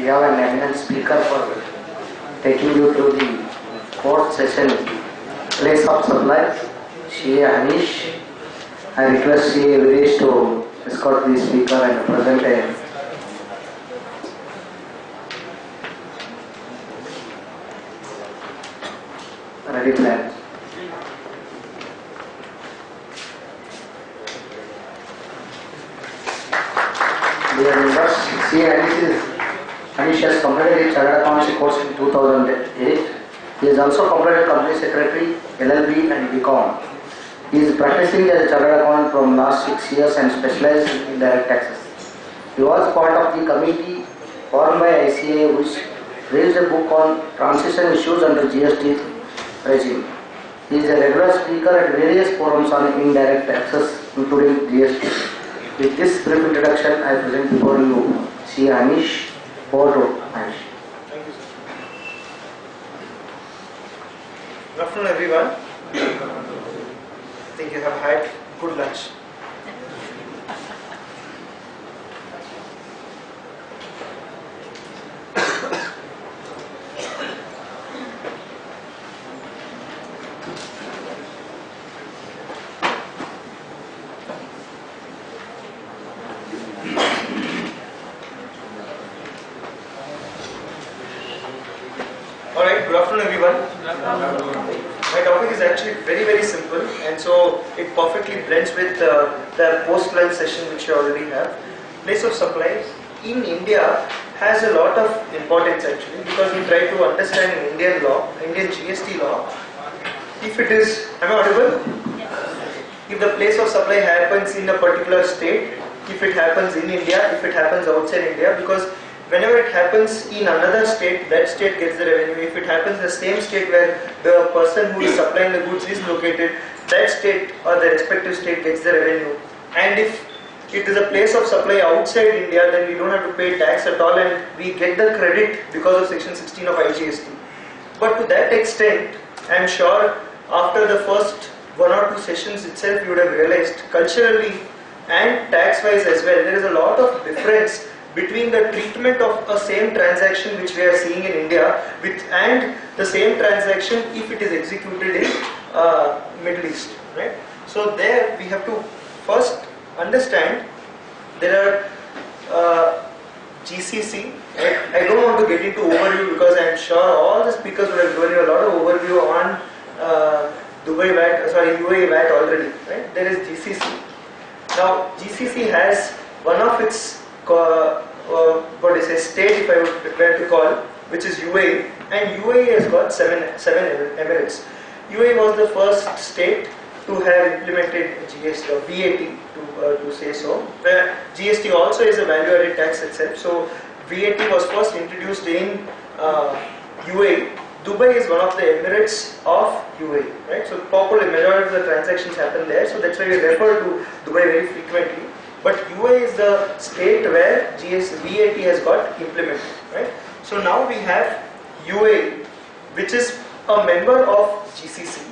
we have an eminent speaker for taking you through the fourth session, Place of Supply, CA Hanish. I request CA Hanish to escort the speaker and present a ready plan. Dear members, CA Hanish S completed his Chartered Accountancy course in 2008. He has also completed Company Secretary, LLB and BCom. He is practicing as a Chartered Accountant from last 6 years and specialized in indirect taxes. He was part of the committee formed by ICA which raised a book on transition issues under GST regime. He is a regular speaker at various forums on indirect taxes including GST. With this brief introduction, I present before you CA Hanish. Over to Hanish. Thank you, sir. Good afternoon, everyone. I think you have had good lunch. Alright, good afternoon everyone. My topic is actually very simple, and so it perfectly blends with the post-lunch session which you already have. Place of supply in India has a lot of importance actually, because we try to understand Indian law, Indian GST law. If it is, am I audible? If the place of supply happens in a particular state, if it happens in India, if it happens outside India, because whenever it happens in another state, that state gets the revenue. If it happens in the same state where the person who is supplying the goods is located, that state or the respective state gets the revenue. And if it is a place of supply outside India, then we don't have to pay tax at all and we get the credit because of section 16 of IGST. But to that extent, I am sure after the first 1 or 2 sessions itself, you would have realized culturally and tax-wise as well, there is a lot of difference between the treatment of a same transaction which we are seeing in India and the same transaction if it is executed in Middle East, right? So there we have to first understand there are GCC, right? I don't want to get into overview because I am sure all the speakers would have given you a lot of overview on UAE VAT already, right? There is GCC. Now GCC has one of its state, if I would prepare to call, which is UAE, and UAE has got seven emirates. UAE was the first state to have implemented GST or VAT to say so. Where GST also is a value-added tax itself. So VAT was first introduced in UAE. Dubai is one of the emirates of UAE, right? So probably majority of the transactions happen there. So that's why we refer to Dubai very frequently. But UAE is the state where VAT has got implemented, right? So now we have UAE, which is a member of GCC.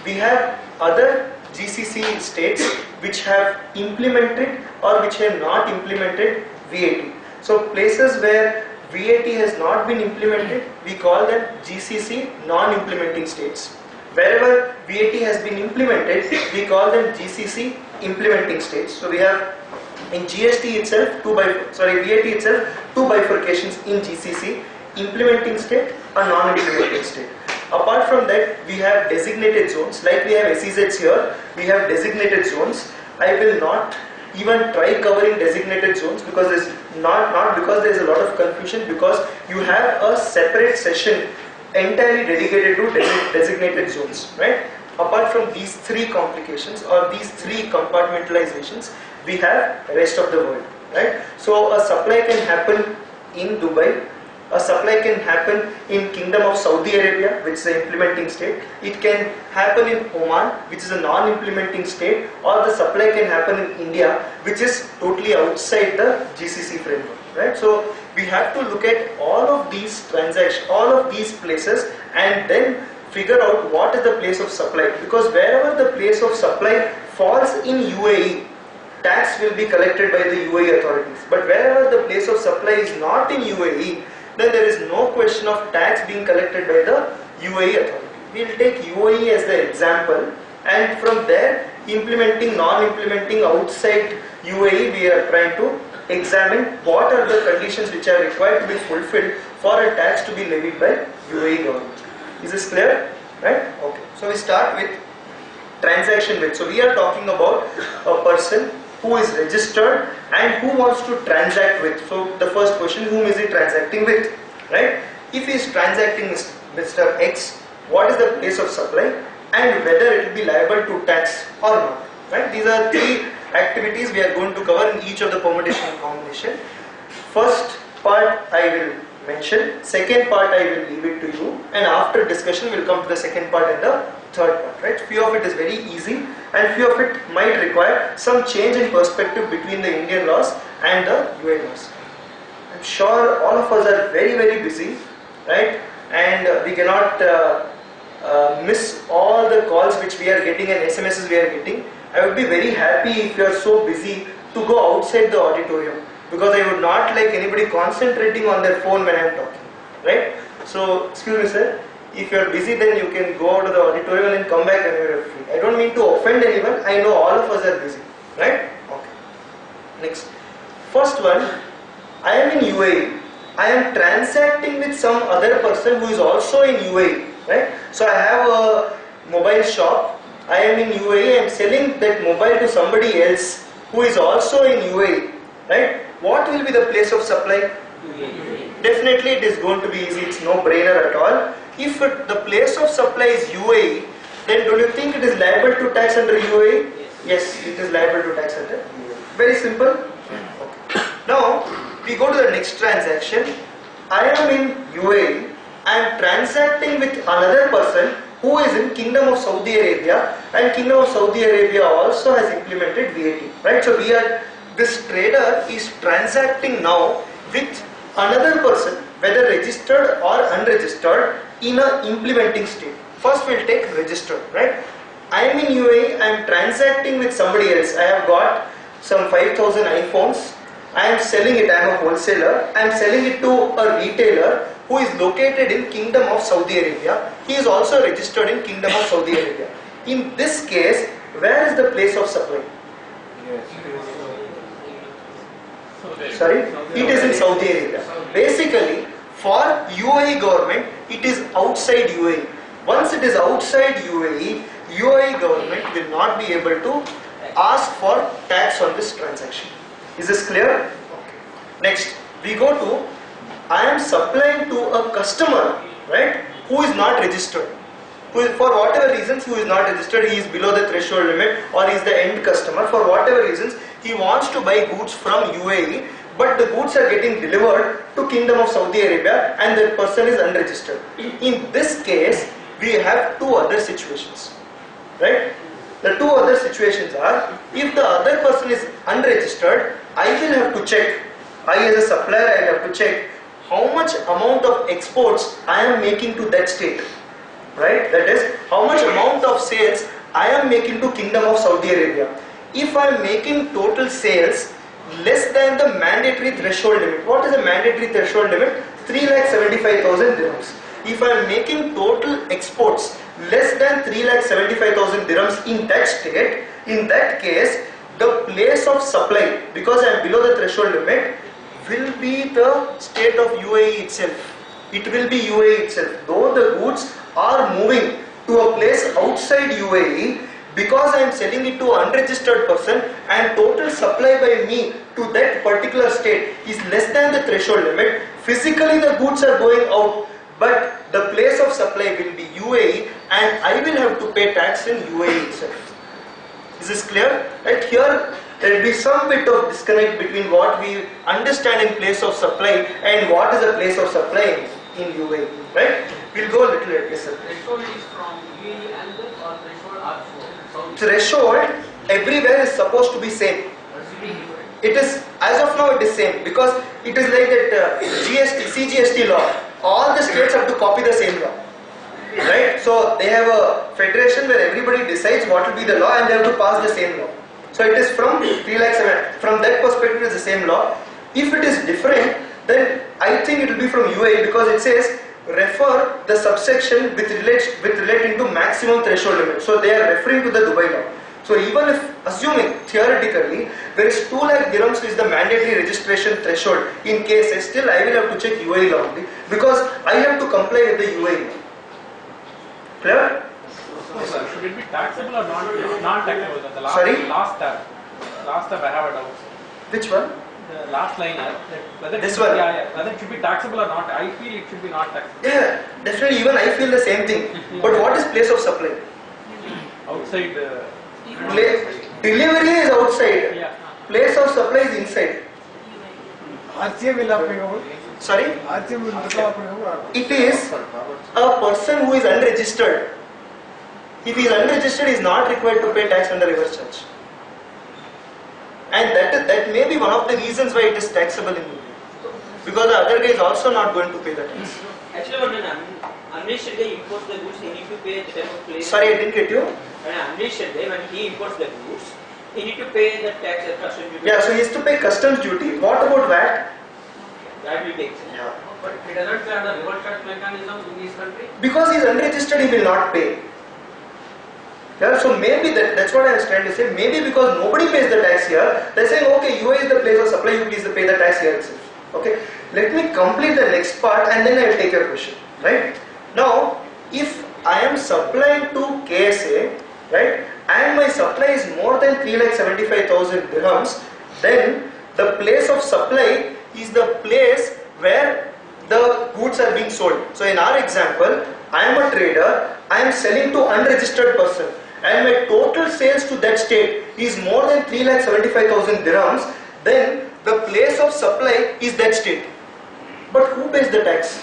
We have other GCC states which have implemented or which have not implemented VAT. So places where VAT has not been implemented, we call them GCC non-implementing states. Wherever VAT has been implemented, we call them GCC implementing states. So we have in GST itself, VAT itself, 2 bifurcations in GCC, implementing state and non-implementing state. Apart from that, we have designated zones, like we have SEZs here, we have designated zones. I will not even try covering designated zones because there's not because there is a lot of confusion, because you have a separate session entirely dedicated to designated zones, right? Apart from these 3 complications or these 3 compartmentalizations, we have rest of the world, right? So a supply can happen in Dubai, a supply can happen in Kingdom of Saudi Arabia, which is an implementing state. It can happen in Oman, which is a non-implementing state, or the supply can happen in India, which is totally outside the GCC framework, right? So we have to look at all of these transactions, all of these places, and then figure out what is the place of supply, because wherever the place of supply falls in UAE, tax will be collected by the UAE authorities. But wherever the place of supply is not in UAE, then there is no question of tax being collected by the UAE authority. We will take UAE as the example, and from there, implementing, non-implementing outside UAE, we are trying to examine what are the conditions which are required to be fulfilled for a tax to be levied by UAE government. Is this clear? Right? Okay. So we start with transaction with. So we are talking about a person who is registered and who wants to transact with. So the first question, whom is he transacting with? Right? If he is transacting with Mr. X, what is the place of supply and whether it will be liable to tax or not. Right? These are three activities we are going to cover in each of the permutation and combination. First part I will mention, second part I will leave it to you, and after discussion we will come to the second part and the third part. Right? Few of it is very easy and few of it might require some change in perspective between the Indian laws and the UAE laws. I am sure all of us are very busy, right? And we cannot miss all the calls which we are getting and SMSs we are getting. I would be very happy if you are so busy to go outside the auditorium, because I would not like anybody concentrating on their phone when I am talking, right? So, excuse me sir, if you are busy then you can go out to the auditorium and come back whenever you are free. I don't mean to offend anyone, I know all of us are busy, right? Okay. Next. First one, I am in UAE. I am transacting with some other person who is also in UAE, right? So I have a mobile shop. I am in UAE, I am selling that mobile to somebody else who is also in UAE, right? What will be the place of supply? UAE. Definitely it is going to be easy, it's no brainer at all. If the place of supply is UAE, then don't you think it is liable to tax under UAE? Yes, it is liable to tax under UAE. Very simple. Okay. Now, we go to the next transaction. I am in UAE, I am transacting with another person who is in Kingdom of Saudi Arabia, and Kingdom of Saudi Arabia also has implemented VAT, right? So this trader is transacting now with another person, whether registered or unregistered, in a implementing state. First we'll take registered, right? I am in UAE, I am transacting with somebody else. I have got some 5,000 iPhones. I am selling it, I am a wholesaler. I am selling it to a retailer who is located in Kingdom of Saudi Arabia. He is also registered in Kingdom of Saudi Arabia. In this case, where is the place of supply? Sorry? It is in Saudi Arabia. Basically, for UAE government, it is outside UAE. Once it is outside UAE, UAE government will not be able to ask for tax on this transaction. Is this clear? Okay. Next, we go to, I am supplying to a customer, right, who is not registered. For whatever reasons, who is not registered, he is below the threshold limit, or is the end customer. For whatever reasons, he wants to buy goods from UAE, but the goods are getting delivered to Kingdom of Saudi Arabia and the person is unregistered. In this case, we have two other situations, right? The two other situations are, if the other person is unregistered, I will have to check, I as a supplier, I have to check how much amount of exports I am making to that state, right? That is, how much amount of sales I am making to Kingdom of Saudi Arabia. If I am making total sales less than the mandatory threshold limit, what is the mandatory threshold limit? 3,75,000 dirhams. If I am making total exports less than 3,75,000 dirhams in that state, in that case, the place of supply, because I am below the threshold limit, will be the state of UAE itself. It will be UAE itself. Though the goods are moving to a place outside UAE, because I am selling it to an unregistered person and total supply by me to that particular state is less than the threshold limit, physically the goods are going out, but the place of supply will be UAE and I will have to pay tax in UAE itself. Is this clear? Right here, there will be some bit of disconnect between what we understand in place of supply and what is the place of supply in UAE. Right? We'll go a little later. Yes, sir. Threshold is from UAE and or threshold are from Threshold everywhere is supposed to be same. It is, as of now it is same, because it is like that CGST law. All the states have to copy the same law. Right? So they have a federation where everybody decides what will be the law and they have to pass the same law. So it is from 3 lakh 7. From that perspective, it is the same law. If it is different, then I think it will be from UAE because it says refer the subsection with relating to maximum threshold limit. So they are referring to the Dubai law. So even if, assuming theoretically, there is 2 lakh dirhams is the mandatory registration threshold in cases, still I will have to check UAE law only because I have to comply with the UAE law. Clear? So, should it be taxable or non-taxable? The last, Sorry? Last tab I have a doubt. Which one? The last liner, whether This it should, one? yeah, whether it should be taxable or not. I feel it should be not taxable. Yeah, definitely. Even I feel the same thing. But what is place of supply? Outside. Delivery is outside. Yeah. Place of supply is inside. RCA will applicable. Sorry? RCA will become applicable. It is a person who is unregistered. If he is unregistered, he is not required to pay tax under reverse charge. And that may be one of the reasons why it is taxable in India. Because the other guy is also not going to pay the tax. Actually, when an unregistered guy imports the goods, he needs to pay the type of place. Sorry, I didn't get you. When an unregistered guy, when he imports the goods, he needs to pay the tax and customs duty. Yeah, so he has to pay customs duty. What about VAT? That will take. Yeah. But he doesn't pay under reverse tax mechanism in this country. Because he is unregistered, he will not pay. Yeah, so maybe that's what I was trying to say. Maybe because nobody pays the tax here, they're saying, okay, UAE is the place of supply, you please pay the tax here itself. Okay, let me complete the next part and then I will take your question. Right? Now, if I am supplying to KSA, right, and my supply is more than 3,75,000 dirhams, then the place of supply is the place where the goods are being sold. So in our example, I am a trader, I am selling to unregistered person and my total sales to that state is more than 3,75,000 dirhams, then the place of supply is that state. But who pays the tax?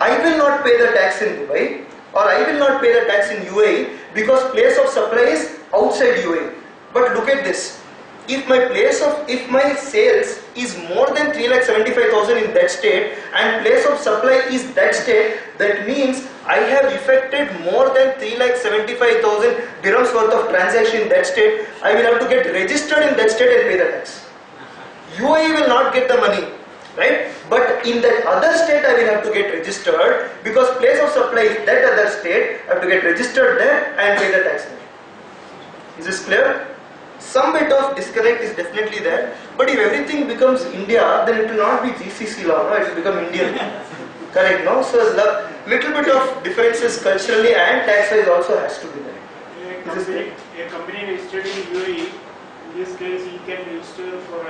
I will not pay the tax in Dubai or I will not pay the tax in UAE because place of supply is outside UAE. But look at this. If my sales is more than 3,75,000 in that state and place of supply is that state, that means I have effected more than 3,75,000 dirhams worth of transaction in that state. I will have to get registered in that state and pay the tax. UAE will not get the money, right? But in that other state I will have to get registered because place of supply is that other state. I have to get registered there and pay the tax. Is this clear? Some bit of disconnect is definitely there, but if everything becomes India, then it will not be GCC law, no? It will become Indian. Correct, no? So little bit of differences culturally and tax-wise also has to be there. A company registered in UAE, in this case he can register for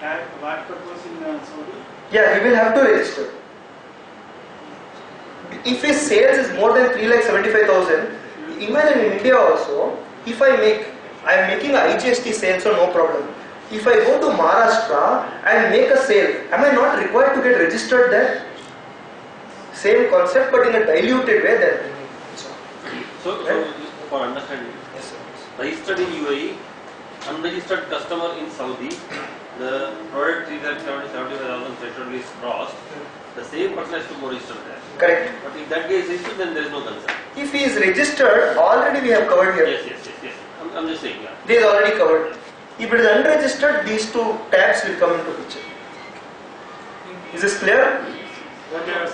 VAT purpose in Saudi? Yeah, he will have to register. If his sales is more than 3,75,000, imagine in India also, if I am making a IGST sale, so no problem. If I go to Maharashtra and make a sale, am I not required to get registered there? Same concept but in a diluted way there. So for understanding, Yes, sir. registered in UAE, unregistered customer in Saudi, the product 3,75,000 threshold is crossed, the same person has to go register there. Correct. But if that guy is registered, then there is no concern. If he is registered, already we have covered here. Yes. I'm just saying, yeah. This is already covered. If it is unregistered, these two tabs will come into picture. Is this clear?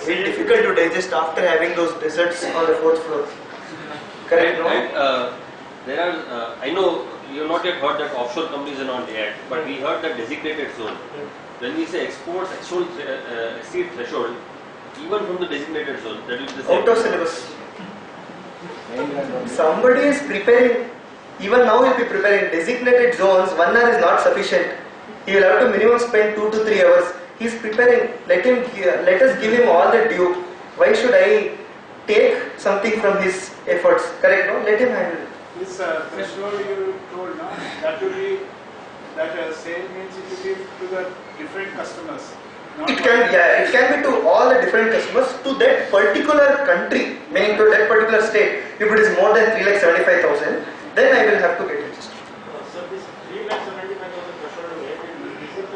Very difficult to digest after having those desserts on the 4th floor. Correct, no? And there are, I know you have not yet heard that offshore companies are not yet, but we heard that designated zone. When we say exports exceed threshold, even from the designated zone, that will be the same. Out of syllabus. Somebody is preparing, even now he will be preparing designated zones, 1 hour is not sufficient. He will have to minimum spend 2 to 3 hours. He is preparing, let us give him all the due. Why should I take something from his efforts? Correct, no? Let him handle it. This threshold you told, no? That will be, that sale means it will be to the different customers. It can be to all the different customers to that particular country, meaning to that particular state. If it is more than 3,75,000, then I will have to get registered. Sir, this 3,75,000 threshold, is it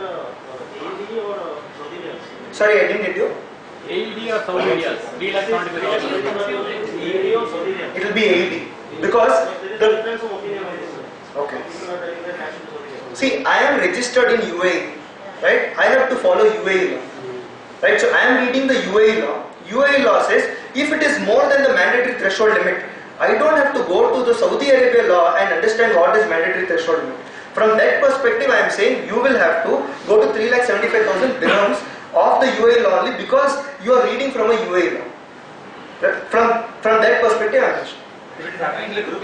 AED or Saudi riyals? Sorry, I didn't get you. AED or Saudi riyals? 3,75,000. AED or Saudi riyals? It will be AED because There is a difference of opinion on this. okay. People are telling that See, I am registered in UAE, right? I have to follow UAE law, right? So I am reading the UAE law. UAE law says if it is more than the mandatory threshold limit, I don't have to go to the Saudi Arabia law and understand what is mandatory threshold limit. From that perspective, I am saying you will have to go to 3,75,000 dirhams of the UAE law only because you are reading from a UAE law. From that perspective, I am mentioning. If it is happening to the group,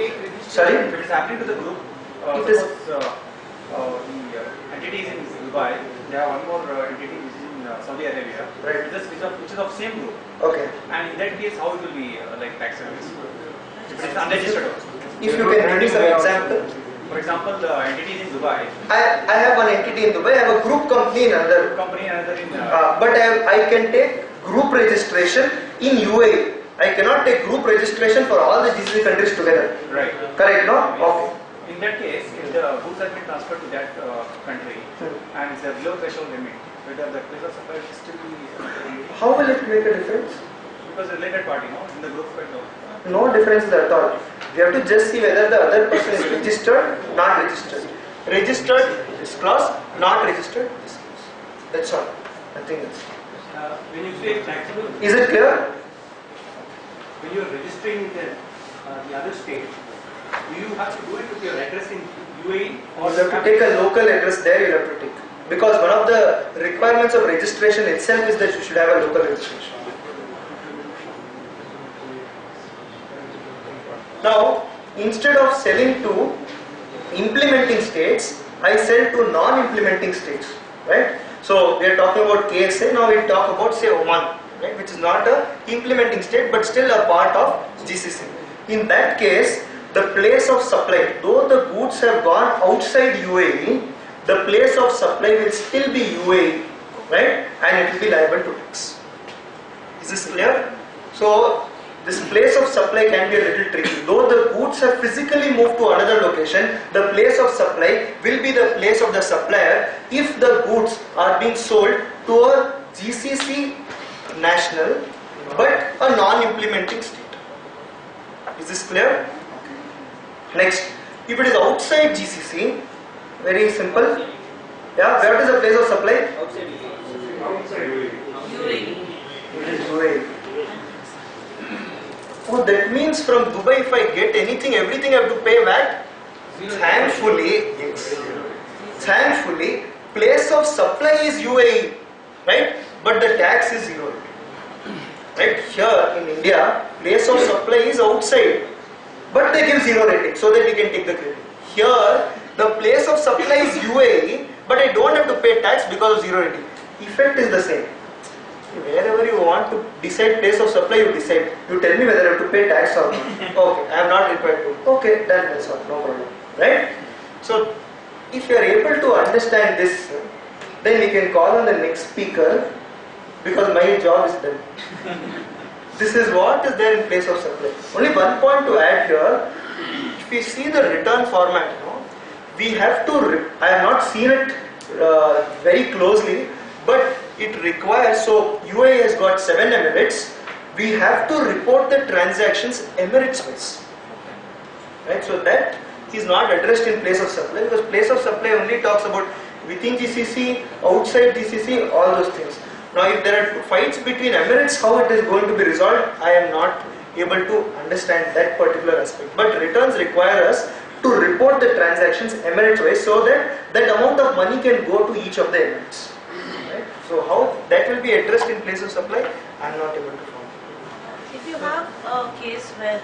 Sorry? if it is happening to the group, It is- suppose the entities in Dubai, they have one more entity which is in Saudi Arabia, Right. which is of same group. Okay. And in that case, how it will be like taxable? If it is unregistered also. If you can give me some example. For example, the entities in Dubai, I have one entity in Dubai, I have a group company in another. company another in But I can take group registration in UAE. I cannot take group registration for all the GCC countries together. right. Correct, no? Okay. In that case, if the goods have been transferred to that country and it's a below threshold limit, whether the place of supply will still be How will it make a difference? because a related party, no, in the group and all. No difference at all. We have to just see whether the other person is registered, not registered. Registered, this clause, not registered, this clause. That's all. Nothing else. When you say taxable, Is it clear? when you are registering in the other state, do you have to do it with your address in UAE? Or you have to take a local address there, you have to take. Because one of the requirements of registration itself is that you should have a local registration. Now, instead of selling to implementing states, I sell to non-implementing states, right? So we are talking about KSA, now we talk about say Oman, right? Which is not a implementing state but still a part of GCC. In that case, the place of supply, though the goods have gone outside UAE, the place of supply will still be UAE, right? And it will be liable to tax. Is this clear? So this place of supply can be a little tricky. Though the goods have physically moved to another location, the place of supply will be the place of the supplier if the goods are being sold to a GCC national but a non-implementing state. Is this clear? Next, if it is outside GCC, very simple. Yeah, where is the place of supply? Outside UAE. It is UAE. Oh, that means from Dubai, if I get anything, everything I have to pay VAT. Thankfully, yes. Thankfully, place of supply is UAE, right? But the tax is zero. Right here in India, place of supply is outside, but they give zero rating so that we can take the credit. Here, the place of supply is UAE, but I don't have to pay tax because of zero rating. Effect is the same. Wherever you want to decide place of supply, you decide. You tell me whether I have to pay tax or not. Okay, I am not required to. Okay, done, that's all, no problem. Right? So, if you are able to understand this, then we can call on the next speaker because my job is done. This is what is there in place of supply. Only one point to add here. If we see the return format, we have to, I have not seen it very closely, but it requires, so UAE has got 7 Emirates, we have to report the transactions Emirates wise. Right, so that is not addressed in place of supply because place of supply only talks about within GCC, outside GCC, all those things. Now if there are fights between Emirates, how it is going to be resolved, I am not able to understand that particular aspect. But returns require us to report the transactions Emirates wise so that that amount of money can go to each of the Emirates. Right? So how that will be addressed in place of supply, I am not able to find. If you have a case where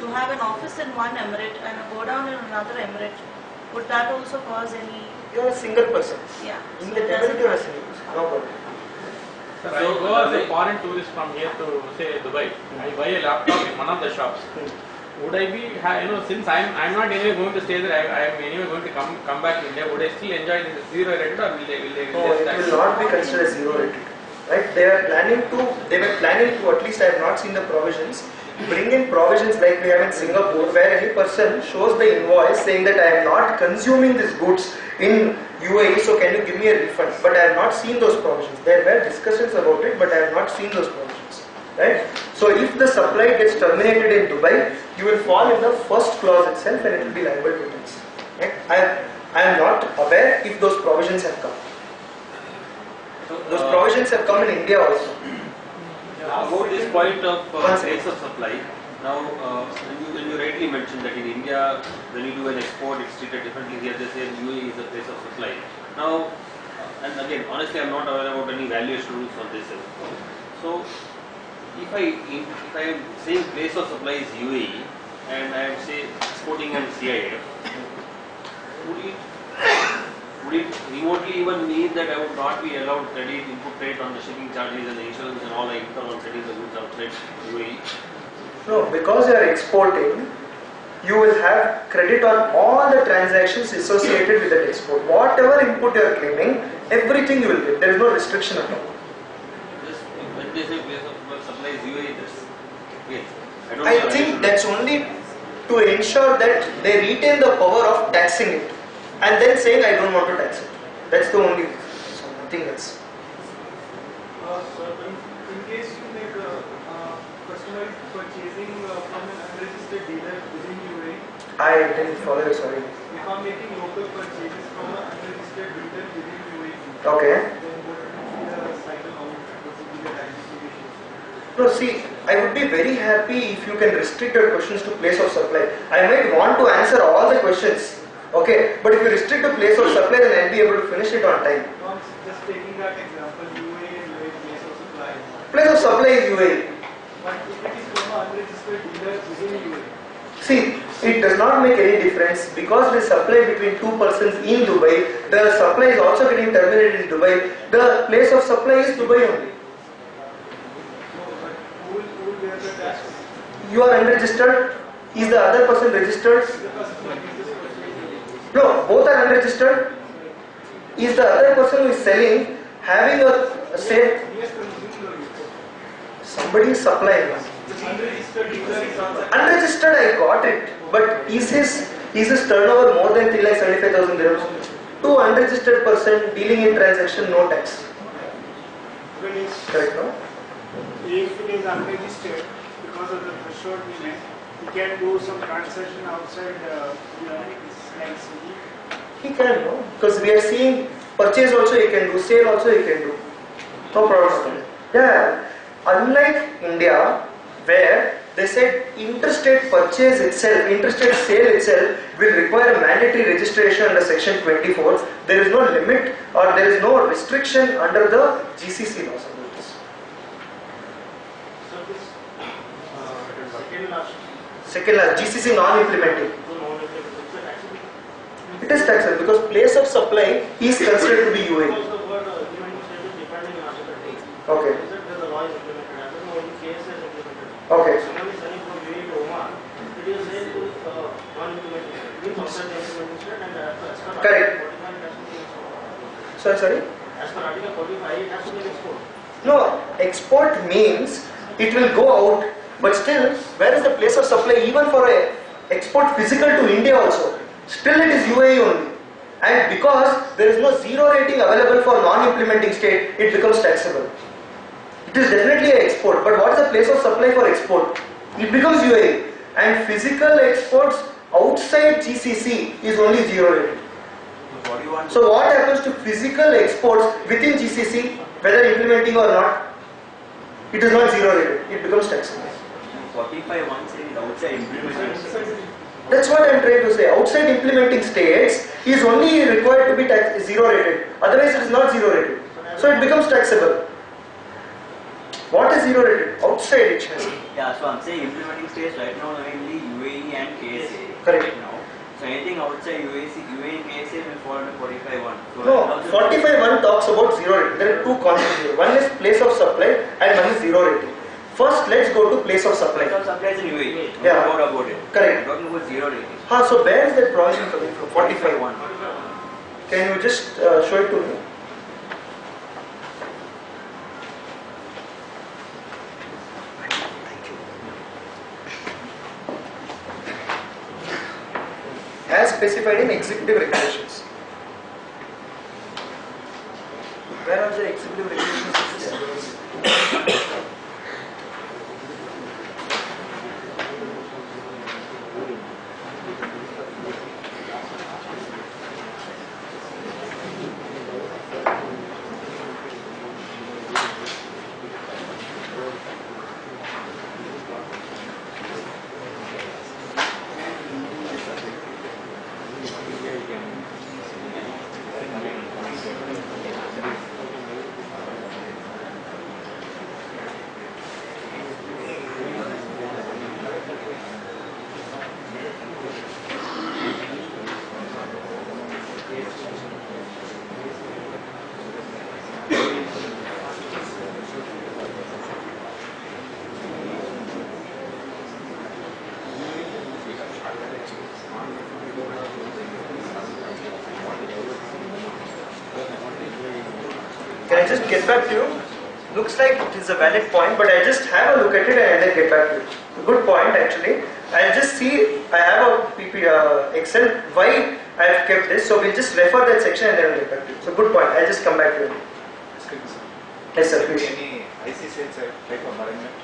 you have an office in one emirate and a go down in another emirate, would that also cause any? You are a single person. Yeah. In So the it doesn't emirate you are a single person. No problem. Sir, I go as a foreign tourist from here to say Dubai. I buy a laptop in one of the shops. Would I be, since I'm not anyway going to stay there, I am anyway going to come back to India, would I still enjoy this zero rated or will they No, it will not be considered as zero rated. Right? They were planning to, at least I have not seen the provisions, bring in provisions like we have in Singapore where any person shows the invoice saying that I am not consuming these goods in UAE, so can you give me a refund? But I have not seen those provisions. There were discussions about it, but I have not seen those provisions. Right? So if the supply gets terminated in Dubai, you will fall in the first clause itself and it will be liable to tax. Right? I am not aware if those provisions have come. Those provisions have come in India also. About this point of One second. place of supply, now when you rightly mentioned that in India, when you do an export, it's treated differently. Here they say UAE is a place of supply. Now, and again, honestly, I'm not aware about any valuation rules on this. So, if I am saying place of supply is UAE, and I am say exporting and CIF, would it remotely even mean that I would not be allowed credit, input credit on the shipping charges and the insurance and all I incur on sending the goods outside UAE? No, because you are exporting, you will have credit on all the transactions associated with that export. Whatever input you are claiming, everything you will get. There is no restriction at all. Just when they say place of supply is UAE, that's yes. I think that's only to ensure that they retain the power of taxing it and then saying I don't want to tax it. That's the only reason. So nothing else. So in case you make customer purchasing from an unregistered dealer within UAE, I didn't follow it, sorry. if I'm making local purchases from an unregistered dealer within UAE, Okay. then what would be the cycle out? What would be the tax implications? No, see, I would be very happy if you can restrict your questions to place of supply. I might want to answer all the questions, okay? But if you restrict to place of supply, then I'll be able to finish it on time. So I'm just taking that example, UAE and UAE place of supply. Place of supply is UAE. But if it is from an unregistered dealer within UAE, See, it does not make any difference because the supply between two persons in Dubai, the supply is also getting terminated in Dubai. The place of supply is Dubai only. who will bear the tax? You are unregistered. Is the other person registered? The customer is this purchase. No, both are unregistered. Is the other person who is selling having a say? He has consumed or used. Somebody is supplying. The unregistered dealer is also. Unregistered, I got it. But is his turnover more than 3,75,000 dirhams? To unregistered person dealing in transaction, no tax. When it's, Correct, no? if it is unregistered because of the threshold limit, he can do some transaction outside like CD. He can, no? Because we are seeing purchase also he can do, sale also he can do. No problem. Yeah. Unlike India, where they said interstate purchase itself, interstate sale itself will require a mandatory registration under section 24. There is no limit or there is no restriction under the GCC laws about this. So this second last. Second, GCC non-implementing. It is taxable because place of supply is considered to be UAE. Because the word implementing state is depending on article 8. Okay. The law is implemented. I don't know in case is implemented. Okay. Someone is selling from UAE to Oman. It is saying to non-implementing state. It means outside the implementing state and as per Correct. Article 45 it has to be export. Sorry. As per Article 45 it has to be export. No, export means it will go out, but still, where is the place of supply even for a export physical to India also? Still it is UAE only. And because there is no zero rating available for non-implementing state, it becomes taxable. It is definitely an export, but what is the place of supply for export? It becomes UAE. And physical exports outside GCC is only zero rated. So what happens to physical exports within GCC, whether implementing or not? It is not zero rated, it becomes taxable. 45 once is outside implementing. That's what I am trying to say. Outside implementing states is only required to be zero rated. Otherwise it is not zero rated. So it becomes taxable. What is zero rated? Outside it has. Yeah, so I'm saying implementing states right now mainly UAE and KSA. Correct. Right now. So anything outside UAE and KSA will fall under 45.1. So No, 45.1 talks about zero rating. There are two concepts here. One is place of supply and one is zero rating. First, let's go to place of supply. Place of supply is in UAE. Yeah. No doubt about it. Correct. I'm talking about zero rating. So where is that provision coming from? 45.1. Can you just show it to me? As specified in executive regulations. Where are the executive regulations? just get back to you. Looks like it is a valid point, but I'll just have a look at it and then get back to you. Good point actually. I'll just see, I have a Excel, why I have kept this. So we'll just refer that section and then I'll get back to you. So good point, I'll just come back to you. Yes sir, please. Any ICCL type of arrangement?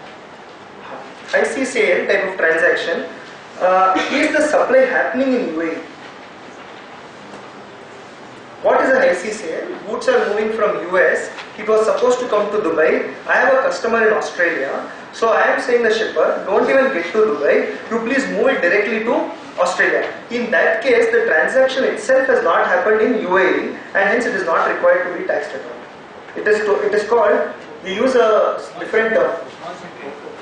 ICCL type of transaction, is the supply happening in UAE? What is an ICCL? Goods are moving from US. It was supposed to come to Dubai. I have a customer in Australia. So I am saying the shipper, don't even get to Dubai. You please move it directly to Australia. In that case, the transaction itself has not happened in UAE and hence it is not required to be taxed at all. It is called, we use a different term.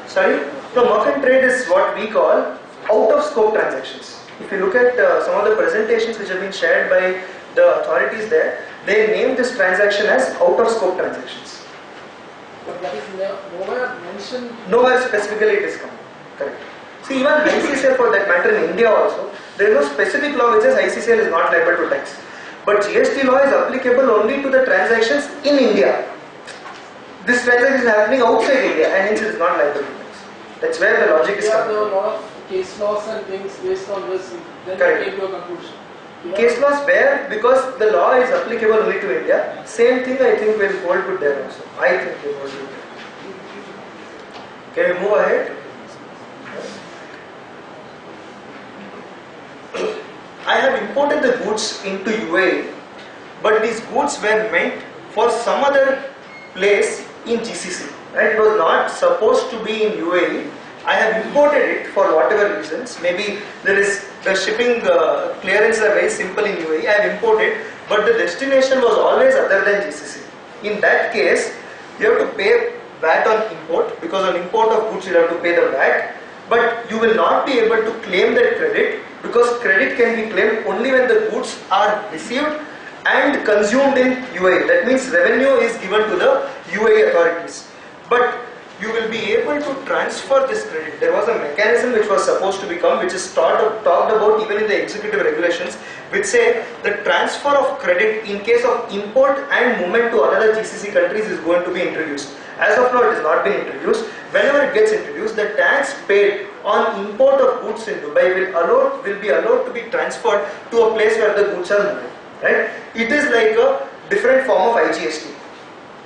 Sorry? No, merchant trade is what we call out of scope transactions. If you look at some of the presentations which have been shared by the authorities there, they name this transaction as out of scope transactions. But that is nowhere mentioned. Nowhere specifically it is covered. Correct. See, even ICCL for that matter in India also, there is no specific law which says ICCL is not liable to tax. But GST law is applicable only to the transactions in India. This transaction is happening outside India and hence it is not liable to tax. That's where the logic is coming. There are a lot of case laws and things based on this, then Correct. you came to a conclusion. Case laws where, because the law is applicable only to India, same thing I think will hold good there also. I think will hold good there. Can we move ahead? I have imported the goods into UAE, but these goods were meant for some other place in GCC. Right? It was not supposed to be in UAE. I have imported it for whatever reasons. Maybe there is the shipping clearance are very simple in UAE. I have imported, but the destination was always other than GCC. In that case, you have to pay VAT on import, because on import of goods you have to pay the VAT. But you will not be able to claim that credit, because credit can be claimed only when the goods are received and consumed in UAE. That means revenue is given to the UAE authorities. But you will be able to transfer this credit. There was a mechanism which was supposed to become, which is talked about even in the executive regulations, which say the transfer of credit in case of import and movement to another GCC countries is going to be introduced. As of now, it has not been introduced. Whenever it gets introduced, the tax paid on import of goods in Dubai will be allowed to be transferred to a place where the goods are moving. Right? It is like a different form of IGST.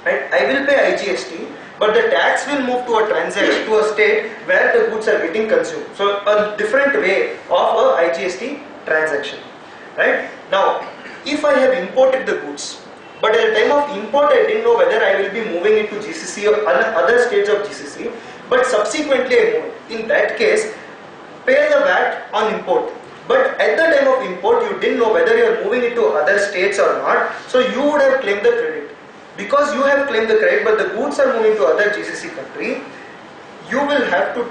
Right? I will pay IGST, but the tax will move to a transaction, to a state where the goods are getting consumed. So a different way of a IGST transaction. Right? Now, if I have imported the goods, but at the time of import I didn't know whether I will be moving it to GCC or other states of GCC, but subsequently I moved. In that case, pay the VAT on import. But at the time of import, you didn't know whether you are moving it to other states or not, so you would have claimed the credit. Because you have claimed the credit, but the goods are moving to other GCC country, you will have to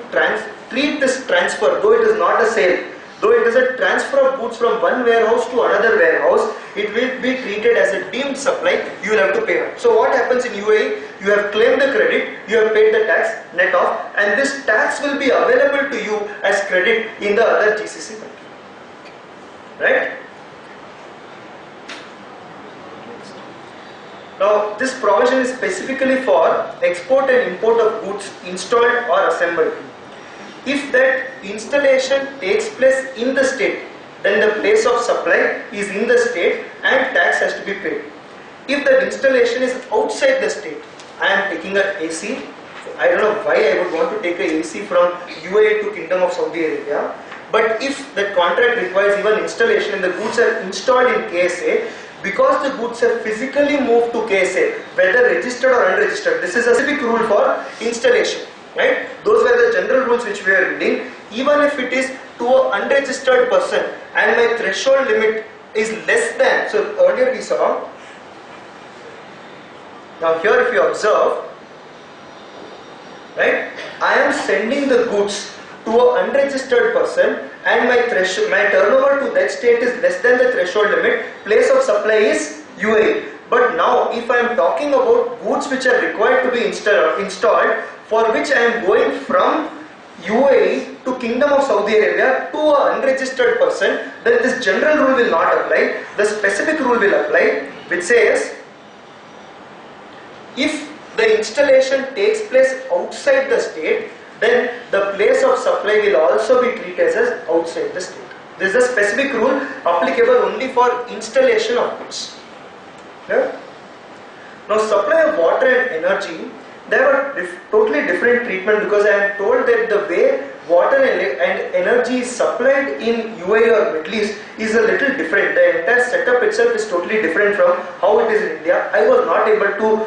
treat this transfer, though it is not a sale, though it is a transfer of goods from one warehouse to another warehouse, it will be treated as a deemed supply, you will have to pay. So what happens in UAE? You have claimed the credit, you have paid the tax net off, and this tax will be available to you as credit in the other GCC country. Right? Now, this provision is specifically for export and import of goods installed or assembled. If that installation takes place in the state, then the place of supply is in the state and tax has to be paid. If the installation is outside the state, I am taking an AC. I don't know why I would want to take an AC from UAE to Kingdom of Saudi Arabia. But if the contract requires even installation and the goods are installed in KSA, because the goods are physically moved to KSA, whether registered or unregistered, this is a specific rule for installation. Right? Those were the general rules which we are reading. Even if it is to an unregistered person and my threshold limit is less than, so earlier we saw, now here if you observe, right, I am sending the goods to an unregistered person and my turnover to that state is less than the threshold limit, place of supply is UAE. But now if I am talking about goods which are required to be installed, for which I am going from UAE to Kingdom of Saudi Arabia to an unregistered person, then this general rule will not apply. The specific rule will apply, which says If the installation takes place outside the state, then the place of supply will also be treated as outside the state. This is a specific rule applicable only for installation of goods. Yeah? Now, supply of water and energy, they have a totally different treatment, because I am told that the way water and energy is supplied in UAE or Middle East is a little different. The entire setup itself is totally different from how it is in India. I was not able to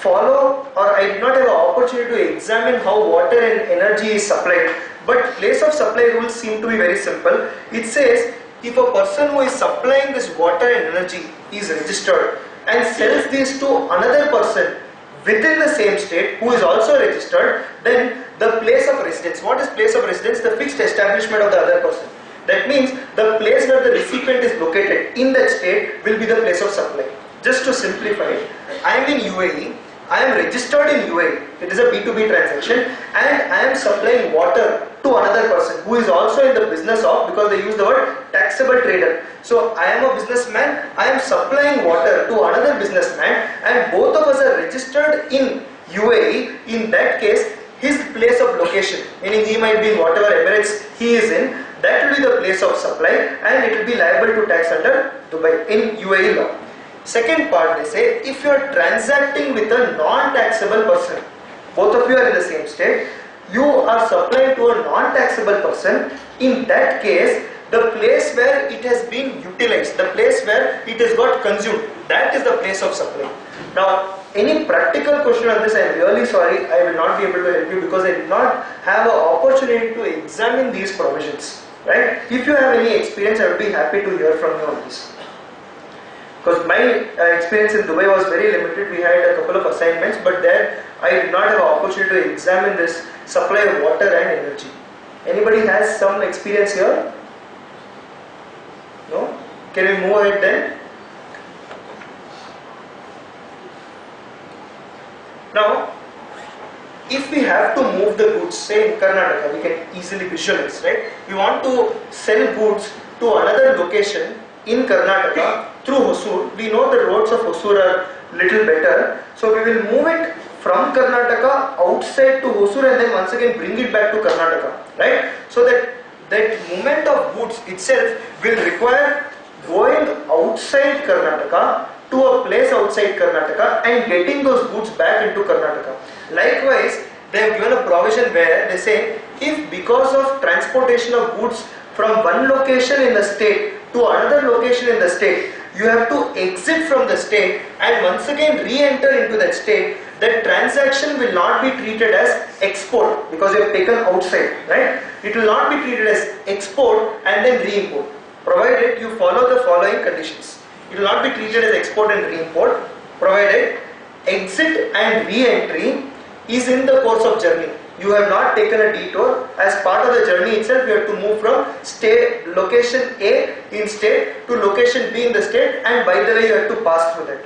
follow, or I did not have an opportunity to examine how water and energy is supplied. But place of supply rules seem to be very simple. It says if a person who is supplying this water and energy is registered and sells this to another person within the same state who is also registered, then the place of residence. What is place of residence? The fixed establishment of the other person. That means the place where the recipient is located in that state will be the place of supply. Just to simplify it, I am in UAE, I am registered in UAE, it is a B2B transaction, and I am supplying water to another person who is also in the business of, because they use the word taxable trader. So I am a businessman, I am supplying water to another businessman, and both of us are registered in UAE. In that case, his place of location, meaning he might be in whatever Emirates he is in, that will be the place of supply, and it will be liable to tax under Dubai in UAE law. Second part, they say, if you are transacting with a non-taxable person, both of you are in the same state, you are supplying to a non-taxable person, in that case, the place where it has been utilized, the place where it has got consumed, that is the place of supply. Now, any practical question on this, I am really sorry, I will not be able to help you, because I did not have an opportunity to examine these provisions. Right? If you have any experience, I would be happy to hear from you on this. Because my experience in Dubai was very limited. We had a couple of assignments, but there I did not have an opportunity to examine this supply of water and energy. Anybody has some experience here? No? Can we move ahead then? Now, if we have to move the goods, say in Karnataka, we can easily visualize, right? We want to sell goods to another location in Karnataka through Hosur. We know the roads of Hosur are little better, so we will move it from Karnataka outside to Hosur and then once again bring it back to Karnataka, right? So that movement of goods itself will require going outside Karnataka to a place outside Karnataka and getting those goods back into Karnataka. Likewise, they have given a provision where they say, if because of transportation of goods from one location in the state to another location in the state, you have to exit from the state and once again re-enter into that state, that transaction will not be treated as export because you have taken outside, right? It will not be treated as export and then re-import, provided you follow the following conditions. It will not be treated as export and re-import, provided exit and re-entry is in the course of journey. You have not taken a detour. As part of the journey itself, you have to move from state location A in state to location B in the state, and by the way you have to pass through that.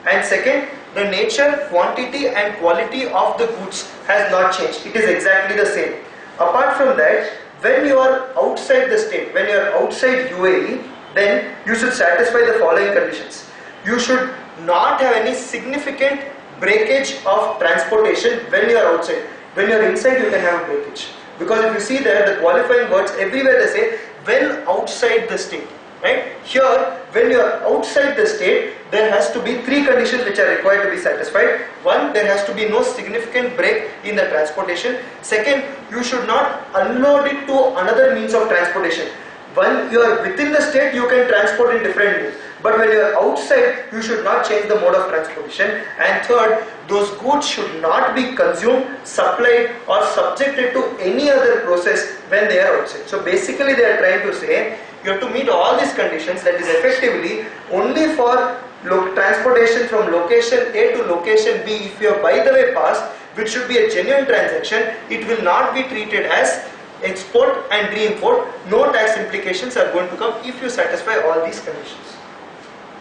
And second, the nature, quantity and quality of the goods has not changed. It is exactly the same. Apart from that, when you are outside the state, when you are outside UAE, then you should satisfy the following conditions. You should not have any significant breakage of transportation when you are outside. When you are inside, you can have a breakage. Because if you see there, the qualifying words, everywhere they say, when outside the state. Right? Here, when you are outside the state, there has to be three conditions which are required to be satisfied. One, there has to be no significant break in the transportation. Second, you should not unload it to another means of transportation. When you are within the state, you can transport in different means. But when you are outside, you should not change the mode of transportation. And third, those goods should not be consumed, supplied or subjected to any other process when they are outside. So basically they are trying to say, you have to meet all these conditions, that is effectively only for transportation from location A to location B, if you have by the way passed, which should be a genuine transaction, it will not be treated as export and re-import. No tax implications are going to come if you satisfy all these conditions.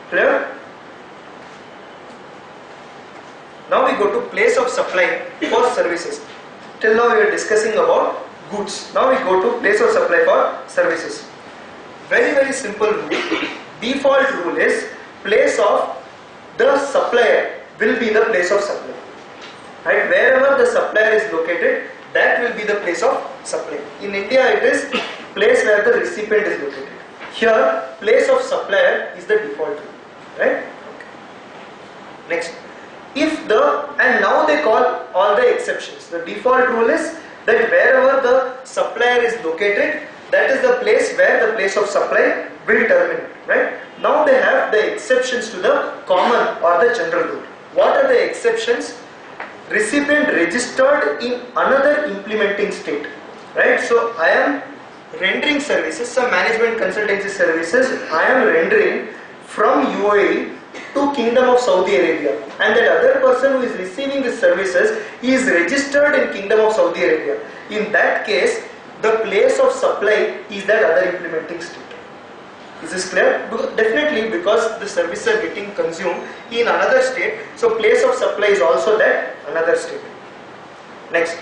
Clear? Now we go to place of supply for services. Till now we were discussing about goods. Now we go to place of supply for services. Very simple rule. Default rule is place of the supplier will be the place of supply. Right? Wherever the supplier is located, that will be the place of supply. In India, it is place where the recipient is located. Here, place of supplier is the default rule. Right? Okay. Next, and now they call all the exceptions. The default rule is that wherever the supplier is located, that is the place where the place of supply will terminate. Right? Now they have the exceptions to the common or the general rule. What are the exceptions? Recipient registered in another implementing state. Right? So I am rendering services, some management consultancy services, I am rendering from UAE to Kingdom of Saudi Arabia, and that other person who is receiving the services is registered in Kingdom of Saudi Arabia. In that case, the place of supply is that other implementing state. Is this clear? Definitely, because the services are getting consumed in another state, so place of supply is also that another state. Next,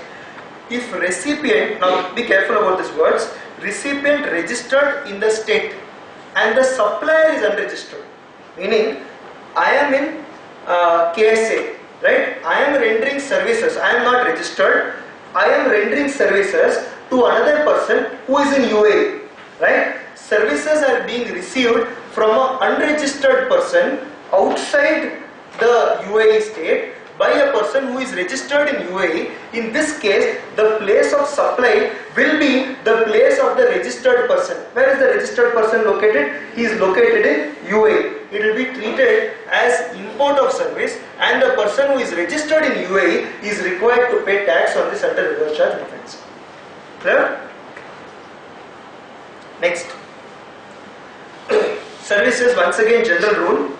if recipient, now be careful about these words, recipient registered in the state and the supplier is unregistered, meaning I am in KSA, right? I am rendering services, I am not registered, I am rendering services to another person who is in UAE, right? Services are being received from an unregistered person outside the UAE state by a person who is registered in UAE. In this case, the place of supply will be the place of the registered person. Where is the registered person located? He is located in UAE. It will be treated as import of service, and the person who is registered in UAE is required to pay tax on this under reverse charge offence. Clear? Next. Services, once again general rule.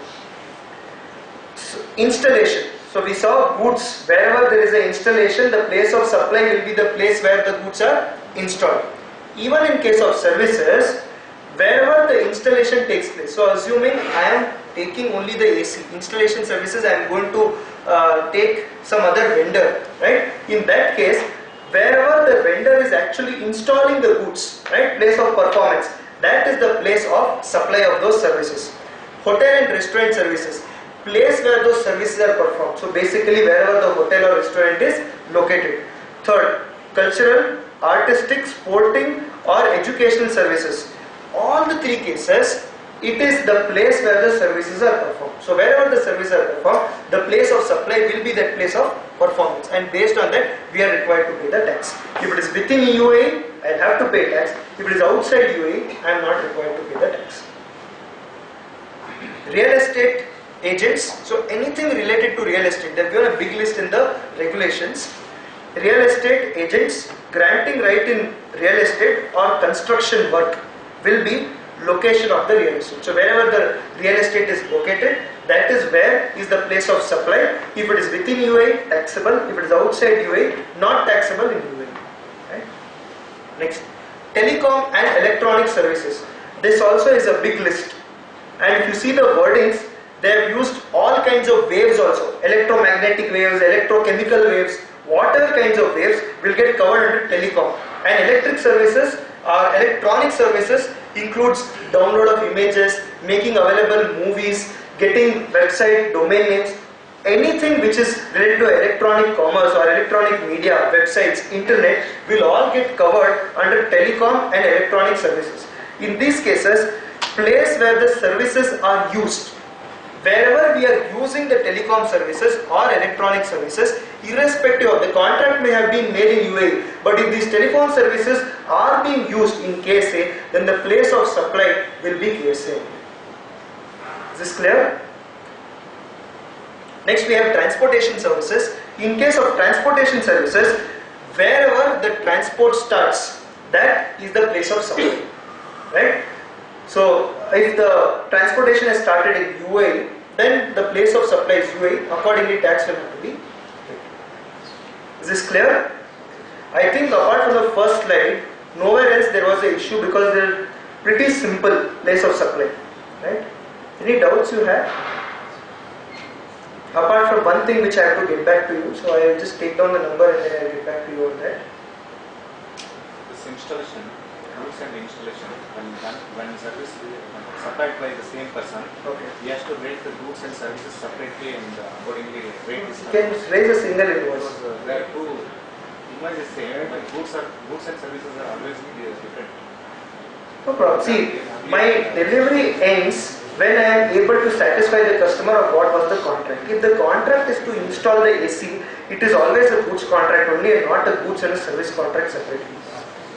Installation. So we saw goods, wherever there is an installation, the place of supply will be the place where the goods are installed. Even in case of services, wherever the installation takes place. So assuming I am taking only the AC, installation services, I am going to take some other vendor, right? In that case, wherever the vendor is actually installing the goods, right, place of performance, that is the place of supply of those services. Hotel and restaurant services, place where those services are performed. So basically wherever the hotel or restaurant is located. Third, cultural, artistic, sporting or educational services. All the three cases, it is the place where the services are performed. So wherever the services are performed, the place of supply will be that place of performance, and based on that we are required to pay the tax. If it is within UAE, I will have to pay tax. If it is outside UAE, I am not required to pay the tax. Real estate agents, so anything related to real estate, they have given a big list in the regulations. Real estate agents granting right in real estate or construction work will be location of the real estate. So wherever the real estate is located, that is where is the place of supply. If it is within UAE, taxable. If it is outside UAE, not taxable in UAE. Right? Next, telecom and electronic services. This also is a big list. And if you see the wordings, they have used all kinds of waves also. Electromagnetic waves, electrochemical waves, whatever kinds of waves will get covered under telecom. And electric services or electronic services includes download of images, making available movies, getting website domain names, anything which is related to electronic commerce or electronic media, websites, internet will all get covered under telecom and electronic services. In these cases, place where the services are used, wherever we are using the telecom services or electronic services, irrespective of the contract may have been made in UAE, but if these telephone services are being used in KSA, then the place of supply will be KSA. Is this clear? Next we have transportation services. In case of transportation services, wherever the transport starts, that is the place of supply. Right? So if the transportation has started in UAE, then the place of supply is UAE, accordingly tax will have to be paid. Is this clear? I think apart from the first slide, nowhere else there was an issue because they are pretty simple place of supply. Right? Any doubts you have? Apart from one thing which I have to get back to you, so I will just take down the number and then I will get back to you on that. This installation, goods and installation, when service supplied by the same person, Okay. he has to rate the goods and services separately and accordingly rate this. You can raise a single invoice. Because there are two invoices same, but goods and services are always different. No problem. See, my delivery ends when I am able to satisfy the customer of what was the contract. If the contract is to install the AC, it is always a goods contract only and not a goods and a service contract separately.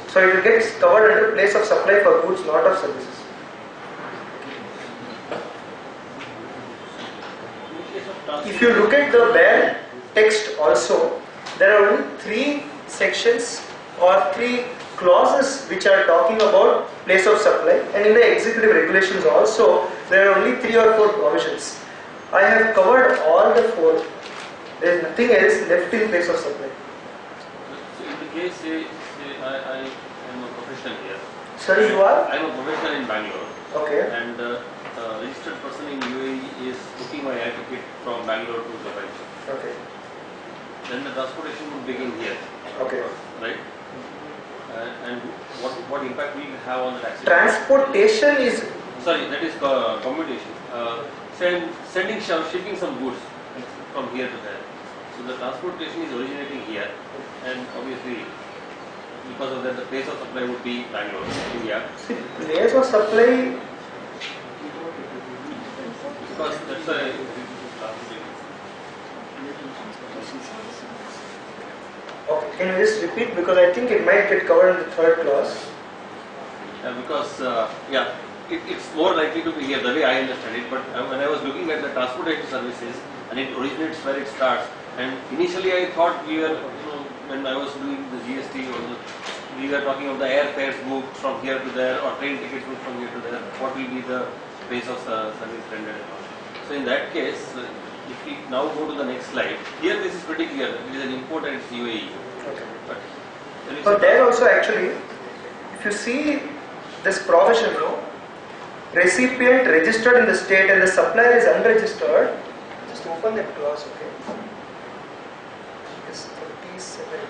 So it will get covered under place of supply for goods, not of services. If you look at the bare text also, there are only 3 sections or 3 clauses which are talking about place of supply, and in the executive regulations also there are only 3 or 4 provisions. I have covered all the 4. There is nothing else left in place of supply. So in the case, say I am a professional here. Sorry, you are? I am a professional in Bangalore. Okay. And a registered person in UAE is booking my air ticket from Bangalore to Dubai. Okay. Then the transportation would begin here. Okay. Right? And what impact will it have on the taxi? Transportation is... Sorry, that is commutation. Shipping some goods from here to there. So the transportation is originating here, and obviously because of that the place of supply would be Bangalore, India. See, place of supply... Because that's a... Okay, can you just repeat, because I think it might get covered in the 3rd clause. Because it's more likely to be here the way I understand it, but when I was looking at the transportation services and it originates where it starts, and initially I thought we were, when I was doing the GST, we were talking of the airfares booked from here to there or train tickets booked from here to there, what will be the place of service rendered. So in that case, if we now go to the next slide, here this is pretty clear, it is an import and it's UAE. Okay. But there also actually, if you see this provision, recipient registered in the state and the supplier is unregistered, just open that clause, okay? It's 37.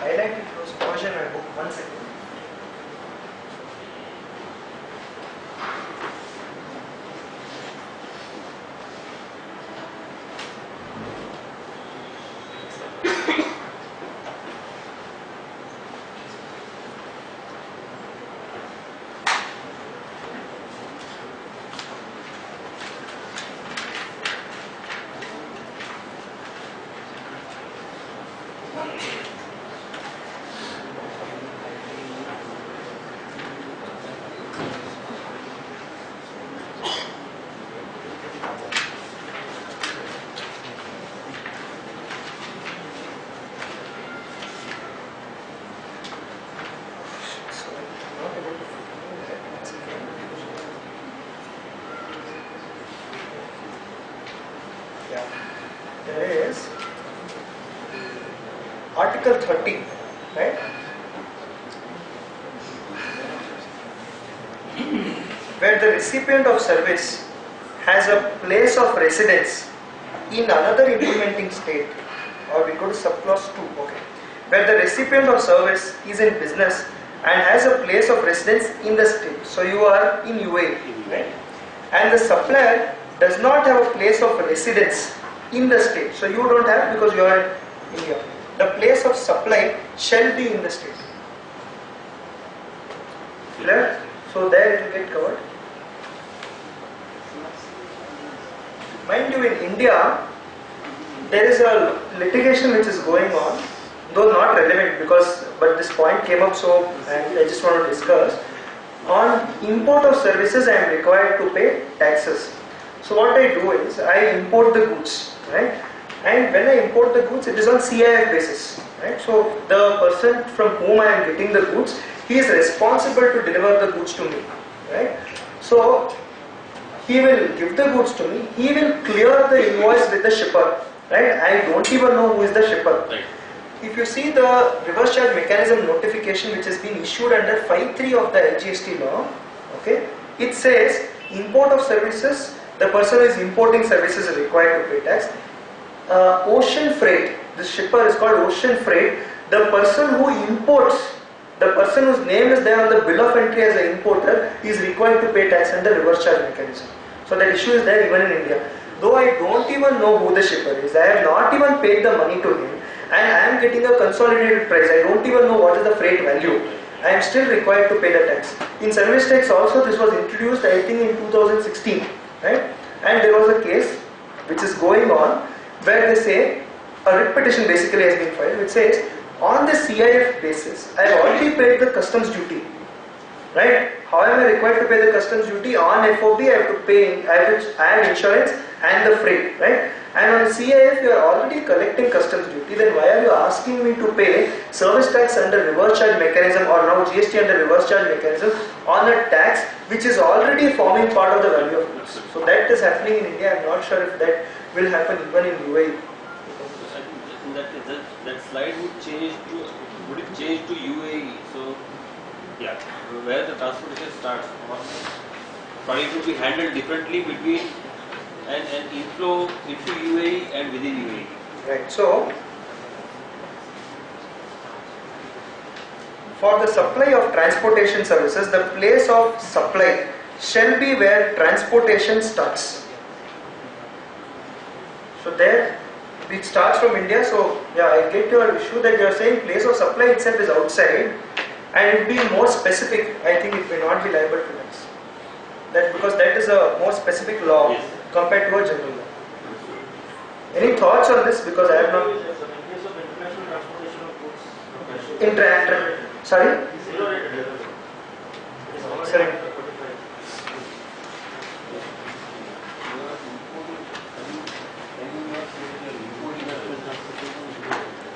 Highlighted those version I book 1 second. There is Article 30, right? Where the recipient of service has a place of residence in another implementing state, or we go to subclause 2, okay, where the recipient of service is in business and has a place of residence in the state. So you are in UAE, right? And the supplier does not have a place of residence in the state. So you don't have because you are in India. the place of supply shall be in the state. Clear? So there it will get covered. Mind you, in India, there is a litigation which is going on, though not relevant but this point came up, so and I just want to discuss. On import of services, I am required to pay taxes. So what I do is, I import the goods, right? And when I import the goods, it is on CIF basis, right? So the person from whom I am getting the goods, he is responsible to deliver the goods to me, right? So he will give the goods to me, he will clear the invoice with the shipper, right? I don't even know who is the shipper. Right. If you see the reverse charge mechanism notification which has been issued under 5.3 of the LGST law, okay, it says import of services, the person who is importing services is required to pay tax. Ocean freight, the shipper is called ocean freight, the person who imports, the person whose name is there on the bill of entry as an importer is required to pay tax under reverse charge mechanism. So that issue is there even in India. Though I don't even know who the shipper is, I have not even paid the money to him, and I am getting a consolidated price, I don't even know what is the freight value, I am still required to pay the tax. In service tax also this was introduced I think in 2016, right? And there was a case which is going on where they say, a writ petition basically has been filed which says, on the CIF basis, I have already paid the customs duty, right? How am I required to pay the customs duty? On FOB I have to pay, I have to add insurance and the freight, right? And on CIF you are already collecting customs duty, then why are you asking me to pay service tax under reverse charge mechanism or now GST under reverse charge mechanism on a tax which is already forming part of the value of goods? So that is happening in India. I am not sure if that will happen even in UAE. That slide would change to UAE. So yeah, where the transportation starts, or it would be handled differently between an inflow into UAE and within UAE. Right. So for the supply of transportation services, the place of supply shall be where transportation starts. So there it starts from India. So yeah, I get your issue that you are saying place of supply itself is outside, and it being more specific, I think it may not be liable to tax. That because that is a more specific law. Yes. Compared to a general law. Any thoughts on this? Because I have not. Sorry? Sorry.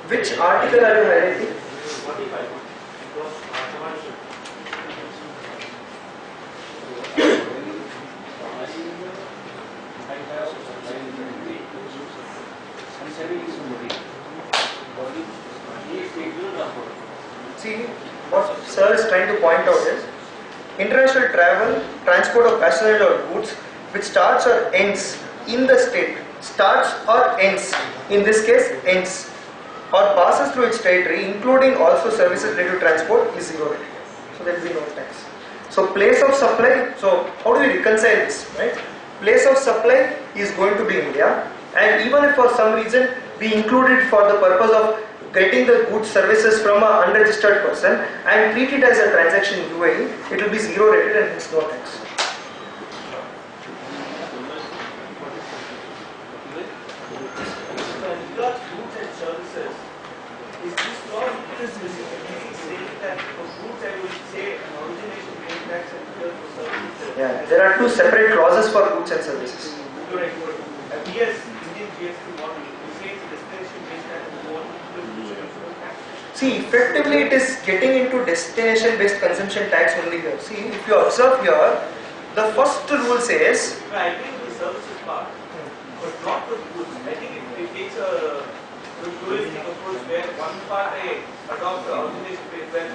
Which article are you highlighting? See, what sir is trying to point out is international travel, transport of passengers or goods which starts or ends in the state, starts or ends, in this case ends, or passes through its territory, including also services related to transport, is zero rated. So there will be no tax. So place of supply, so how do we reconcile this, right? Place of supply is going to be India, and even if for some reason we include it for the purpose of getting the goods services from an unregistered person and treat it as a transaction in UAE, it will be zero rated and hence no tax. Goods and services, is this law specifically saying that for goods I would say an origination paying tax and here for services? Yeah, there are two separate clauses for goods and services. Right. Yes, Indian GST model, you say it's destination based tax and one tax. See, effectively it is getting into destination based consumption tax only here. See, if you observe here, the first rule says, No, I think the services part, but not for the goods. I think it takes a dualistic approach where one part I adopt the origination based when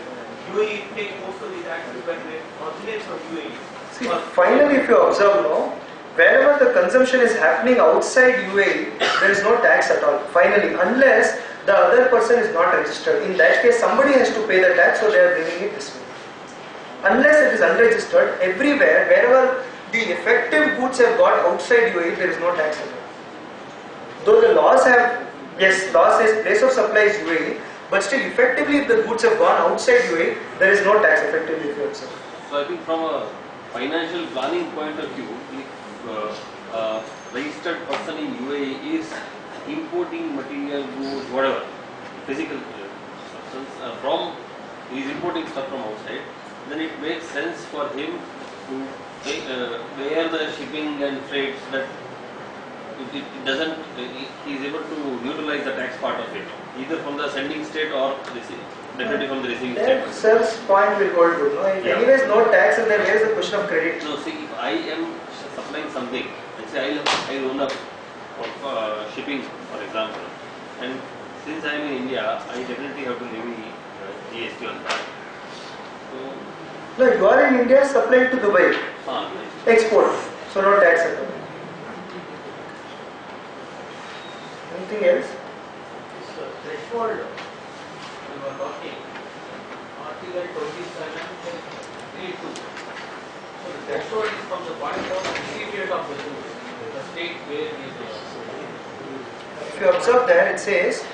UAE take most of these actions when it originates from UAE. see, finally if you observe now, wherever the consumption is happening outside UAE, there is no tax at all, finally, unless the other person is not registered. In that case, somebody has to pay the tax, so they are bringing it this way. Unless it is unregistered, everywhere, wherever the effective goods have got outside UAE, there is no tax at all. Though the laws have Yes, law says place of supply is UAE, but still effectively if the goods have gone outside UAE, there is no tax effectively if you observe. So I think from a financial planning point of view, if a registered person in UAE is importing material, goods, whatever, physical substance he is importing stuff from outside, then it makes sense for him to bear the shipping and freights that it doesn't, he is able to utilize the tax part of it, either from the sending state or definitely from the receiving state. That sir's point will hold good. No? If anyways no tax is there, where is the question of credit? No, see, if I am supplying something, let's say I own up for shipping, for example, and since I am in India, I definitely have to levy GST on that. So, no, you are in India supplying to Dubai, export, so no tax at all. Anything else? So threshold, we were talking, Article 27.32. So the threshold is from the point of recipient of the goods, the state where it is. If you observe that, it says,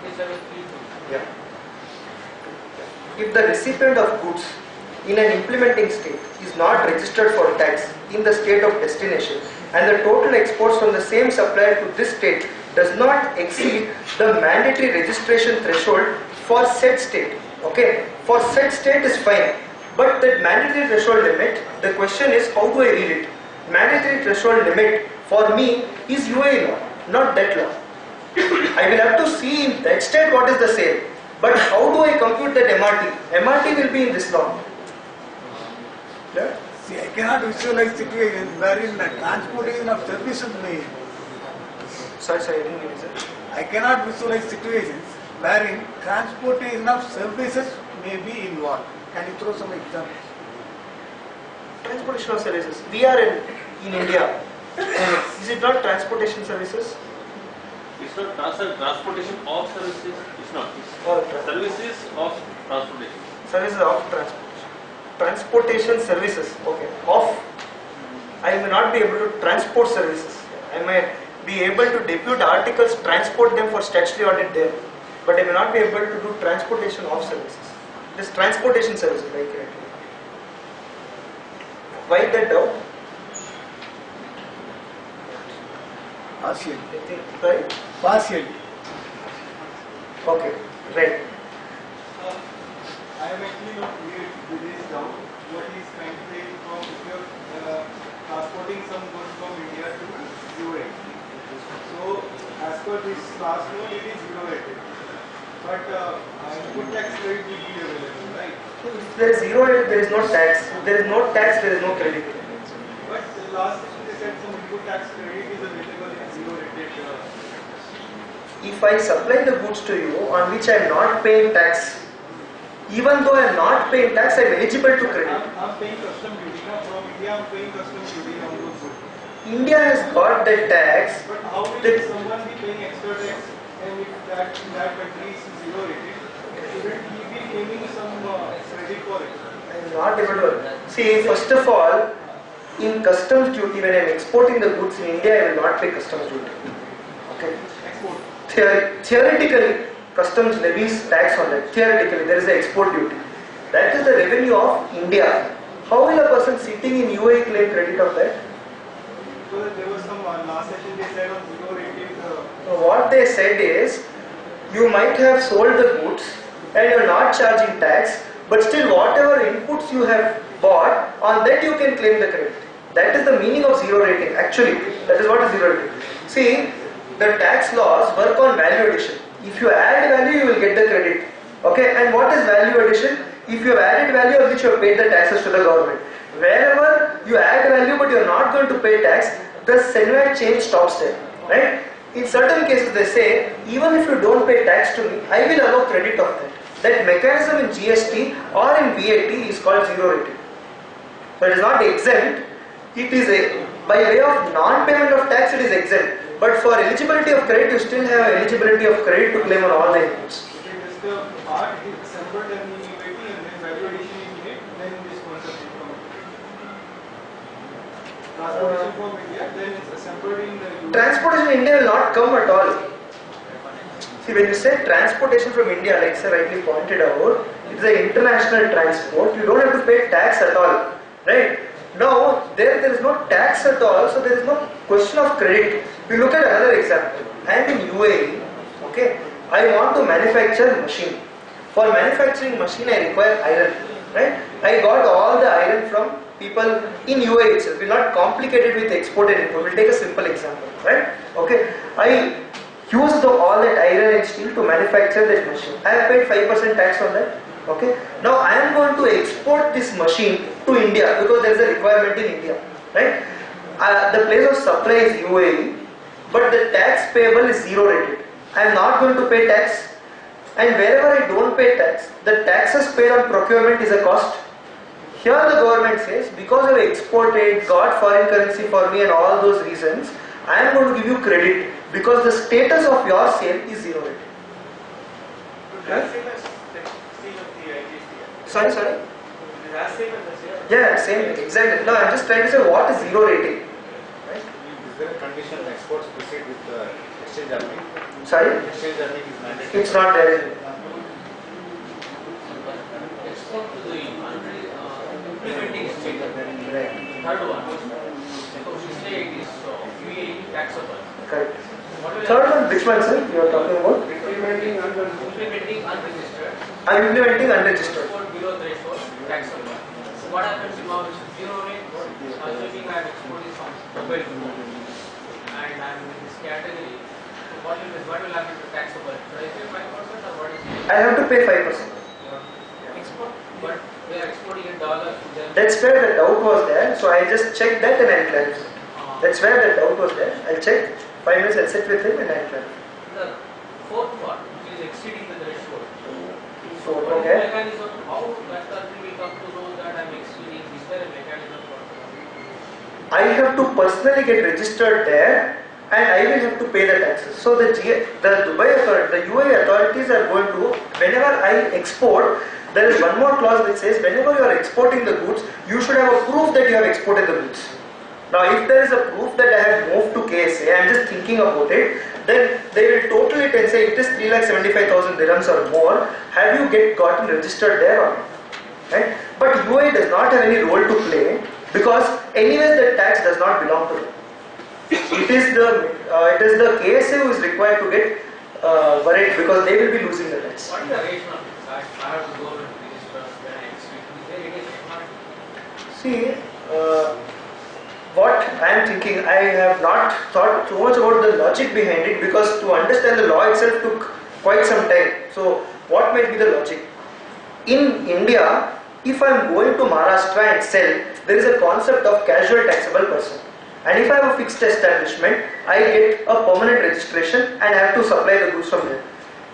27.32. yeah, if the recipient of goods in an implementing state is not registered for tax in the state of destination and the total exports from the same supplier to this state does not exceed the mandatory registration threshold for said state. Okay, for said state is fine, but that mandatory threshold limit, the question is how do I read it? Mandatory threshold limit for me is UAE law, not that law. I will have to see in that state what is the same, but how do I compute that MRT? MRT will be in this law. Yeah? See, I cannot visualize situations wherein the transportation of services may. Sorry, I didn't get it. I cannot visualize situations wherein transportation of services may be involved. Can you throw some examples? Transportation of services. We are in India. Is it not transportation services? it's not transportation of services, it's not. Or Services of transportation. services of transportation. Transportation services. Okay. Of. I may not be able to transport services. I may be able to depute articles, transport them for statutory audit there, but I may not be able to do transportation of services. This transportation services, right? Write that down. Partially. Right? Partially. Okay. Right. I am actually not clear with this down. What is trying to say from if you are transporting some goods from India to UAE. So as per this last one, it is zero rated. But input tax credit will be available, right? If there is zero rate, there is no tax. If there is no tax, there is no credit. But the last session they said some input tax credit is available in zero rated. If I supply the goods to you on which I am not paying tax, even though I am not paying tax, I am eligible to credit. I am paying custom duty. Now from India, I am paying custom duty on those goods. India has got the tax. But how will someone be paying extra tax? And if that in that country is zero rated, shouldn't he be claiming some credit for it? I am not able to. See, first of all, in customs duty, when I am exporting the goods in India, I will not pay customs duty. Okay. Export. Theoretically, customs levies tax on that. Theoretically, there is an export duty. That is the revenue of India. How will a person sitting in UAE claim credit of that? So there was some last session they said on zero rated. So what they said is, you might have sold the goods and you are not charging tax, but still whatever inputs you have bought, on that you can claim the credit. That is the meaning of zero rating. Actually, that is what is zero rating. See, the tax laws work on value addition. If you add value, you will get the credit. Okay, and what is value addition? If you have added value on which you have paid the taxes to the government. Wherever you add value but you are not going to pay tax, the Senate change stops there. Right? In certain cases they say, even if you don't pay tax to me, I will allow credit of that. That mechanism in GST or in VAT is called zero rating. So it is not exempt, it is by way of non-payment of tax it is exempt. But for eligibility of credit, you still have eligibility of credit to claim on all the inputs. Okay, just the part is assembled and in UAT and then value addition is made, then this concept will come. transportation from India, then it's assembled in the US. Transportation in India will not come at all. See, when you say transportation from India, like sir rightly pointed out, it's an international transport. You don't have to pay tax at all, right? Now, there is no tax at all, so there is no question of credit. We look at another example. I am in UAE, okay? I want to manufacture machine. For manufacturing machine, I require iron, right? I got all the iron from people in UAE itself. We'll not complicate it with export and import. We'll take a simple example, right? Okay, I use all that iron and steel to manufacture that machine. I have paid 5% tax on that. Okay, now I am going to export this machine to India because there is a requirement in India, right? The place of supply is UAE, but the tax payable is zero rated. I am not going to pay tax, and wherever I don't pay tax, the taxes paid on procurement is a cost. Here the government says, because I have exported, got foreign currency for me and all those reasons, I am going to give you credit because the status of your sale is zero rated. Right? Sorry? Yeah, same, exactly. No, I'm just trying to say what is zero rating. Right? Is there a condition exports proceed with the exchange earning? Sorry? Exchange earning is mandatory. It's not there. Export to the implementing state. Third one. So we say it is UAE taxable. Correct. Third one, which one, sir? You are talking about? Implementing unregistered. I'm implementing unregistered. Export below threshold taxable. So what happens now is zero rate. Assuming I am exporting some mobile phone and I am in this category. So what will happen to taxable? Should I pay 5% or what is it? I have to pay 5%. Export, but we are exporting in dollars to them. That's where the doubt was there. So I just checked that and I'll clarify. That's where the doubt was there. I'll check. 5 minutes, I'll sit with him and I'll clarify. The fourth one, which is exceeding the threshold. So, What is okay. the mechanism? How that country will come to know that I am exceeding? Is there a mechanism for that? I have to personally get registered there and I will have to pay the taxes. So the Dubai authority, the UAE authorities are going to, whenever I export, there is one more clause which says whenever you are exporting the goods, you should have a proof that you have exported the goods. Now if there is a proof that I have moved to KSA, I am just thinking about it, then they will total it and say it is 3,75,000 dirhams or more. Have you gotten registered there or not? Right? But UAE does not have any role to play because anyways the tax does not belong to them. It is the KSA who is required to get worried because they will be losing the tax. What is the rationale? I have to go and register when I exceed. Is there any rationale? See, what I am thinking, I have not thought too much about the logic behind it because to understand the law itself took quite some time. So, what might be the logic? In India, if I am going to Maharashtra and sell, there is a concept of casual taxable person. And if I have a fixed establishment, I get a permanent registration and I have to supply the goods from there.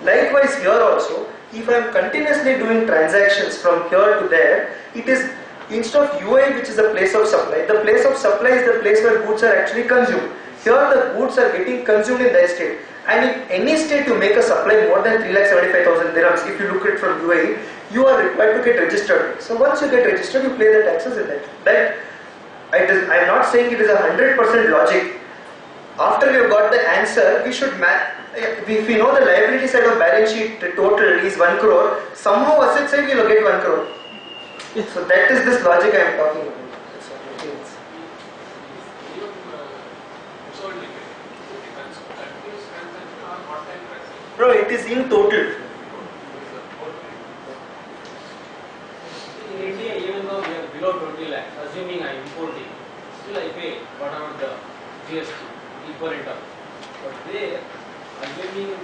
Likewise here also, if I am continuously doing transactions from here to there, it is instead of UAE, which is the place of supply, the place of supply is the place where goods are actually consumed. Here the goods are getting consumed in the state. And in any state you make a supply more than 3,75,000 dirhams, if you look at it from UAE, you are required to get registered. So once you get registered, you pay the taxes in that. I am not saying it is 100% logic. After we have got the answer, we should if we know the liability side of balance sheet total is 1 crore, somehow asset side we will get 1 crore. So that is this logic I am talking about. That's what it means. No, it is in total. In India, even though we are below 20 lakhs, assuming I am importing, still I pay whatever the GST equivalent of. But there, assuming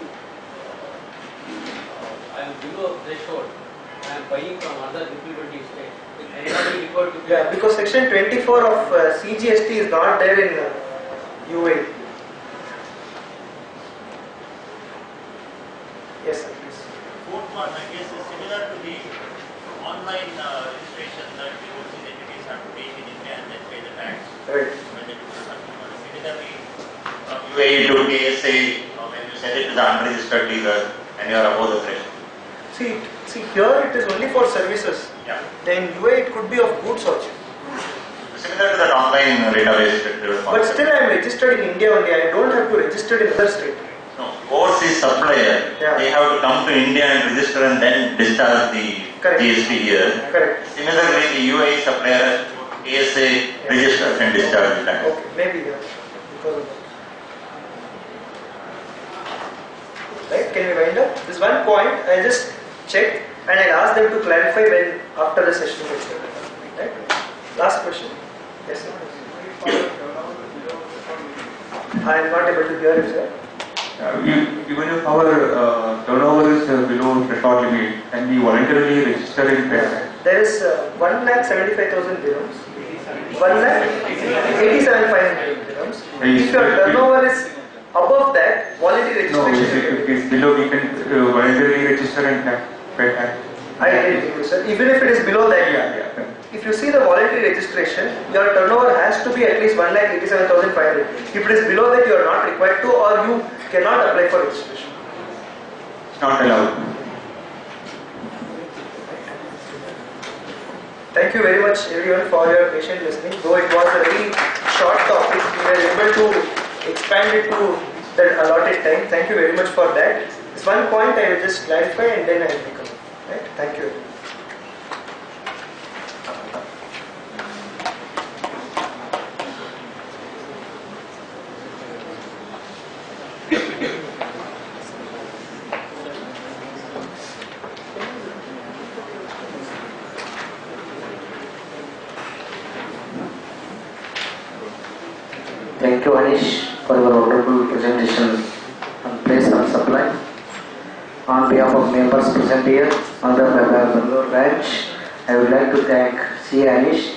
I am below threshold, I am buying from other implementing states. Yeah, because section 24 of CGST is not there in UAE. Yes, sir, please. Fourth one, I guess, is similar to the online registration that the overseas entities have to take in India and then pay the tax. Right. When they do the customer. Similarly, from UAE to KSA, when you send it to the unregistered dealer and you are above the threshold. See, here it is only for services. Yeah. Then UAE it could be of goods also. Similar to that online database that they will But still I am registered in India only. I don't have to register in other state. No, overseas supplier, they have to come to India and register and then discharge the GST here. Correct. Similarly, the UAE supplier, ASA registers and discharges that. Okay, maybe because of that. Right? Can we wind up? This one point I just check and I'll ask them to clarify when after the session gets done. Right? Last question. Yes, sir. I am not able to hear you, sir. Even if our turnover is below threshold limit, can we voluntarily register in PAT? There is 1,75,000 dirhams. 1,87,500 dirhams. If your turnover is above that, voluntary registration. No, if it is below, we can voluntarily register in PAT. I didn't hear you, sir. Even if it is below that, if you see the voluntary registration, your turnover has to be at least 1,87,500. If it is below that, you are not required to, or you cannot apply for registration. It's not allowed. Thank you very much everyone for your patient listening. Though it was a very short topic, we were able to expand it to the allotted time. Thank you very much for that. This one point I will just clarify and then I will become. Right? Thank you. Thank you, Hanish, for your wonderful presentation on place and supply. On behalf of members present here, on the Bangalore branch, I would like to thank CA Hanish.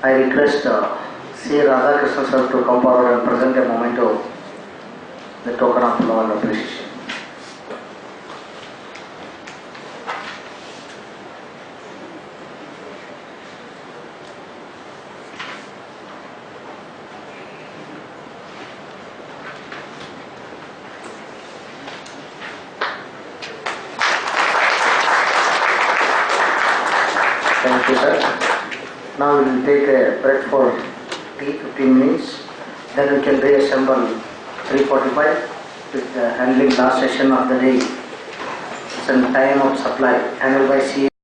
I request CA Radhakrishnan sir to come forward and present a memento, the token of love and appreciation. Thank you, sir. Now we will take a break for tea, 15 minutes. Then we can reassemble 3:45 with handling last session of the day. It's in time of supply handled by CA.